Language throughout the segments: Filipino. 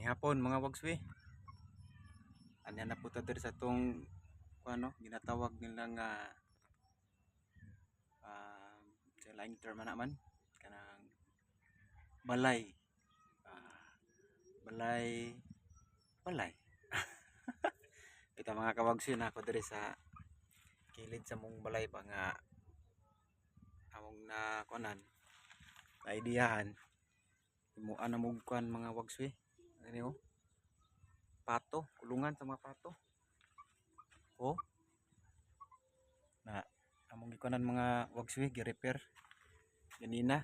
Hapon mga wagswi. Anya na po ta diri sa tong ano, ginatawag nila nga sa laing term na naman kanang balay. Ah, balay balay. Kita mga kawagswi na ako diri sa kilid sa mong balay ba nga among na kunan na ideahan himuan na mong kuan mga wagswi. Ano pato, kulungan sa mga pato. Oh, na among gikunan mga wagswi gi-repair ganina.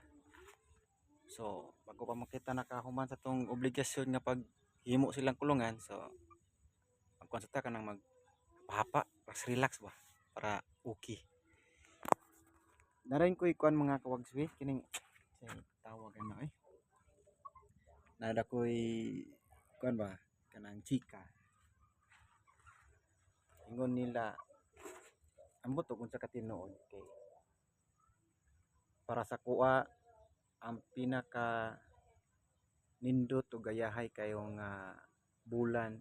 So, bago pa makita nakahuman sa tong obligasyon nga pag himo silang kulungan, so magkuan sa ta kanang magpahapa, mas relax ba para okay. Narain ko ikuan mga kawagswi kining say tawag ano Nada ko'y kuan ba kanang chika. Ingon nila ambot og unsa ka tinuod kay para sa kuha ang pinaka nindot o gayahay kayong bulan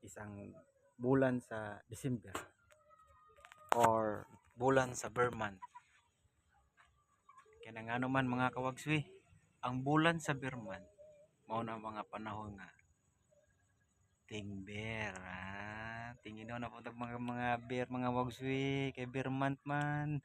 isang bulan sa December or bulan sa Berman. Kaya nga man mga kawagswi, ang bulan sa Berman mao na mga panahon nga Tingber. Tingin na po mga bear mga wagswi kay Berman man.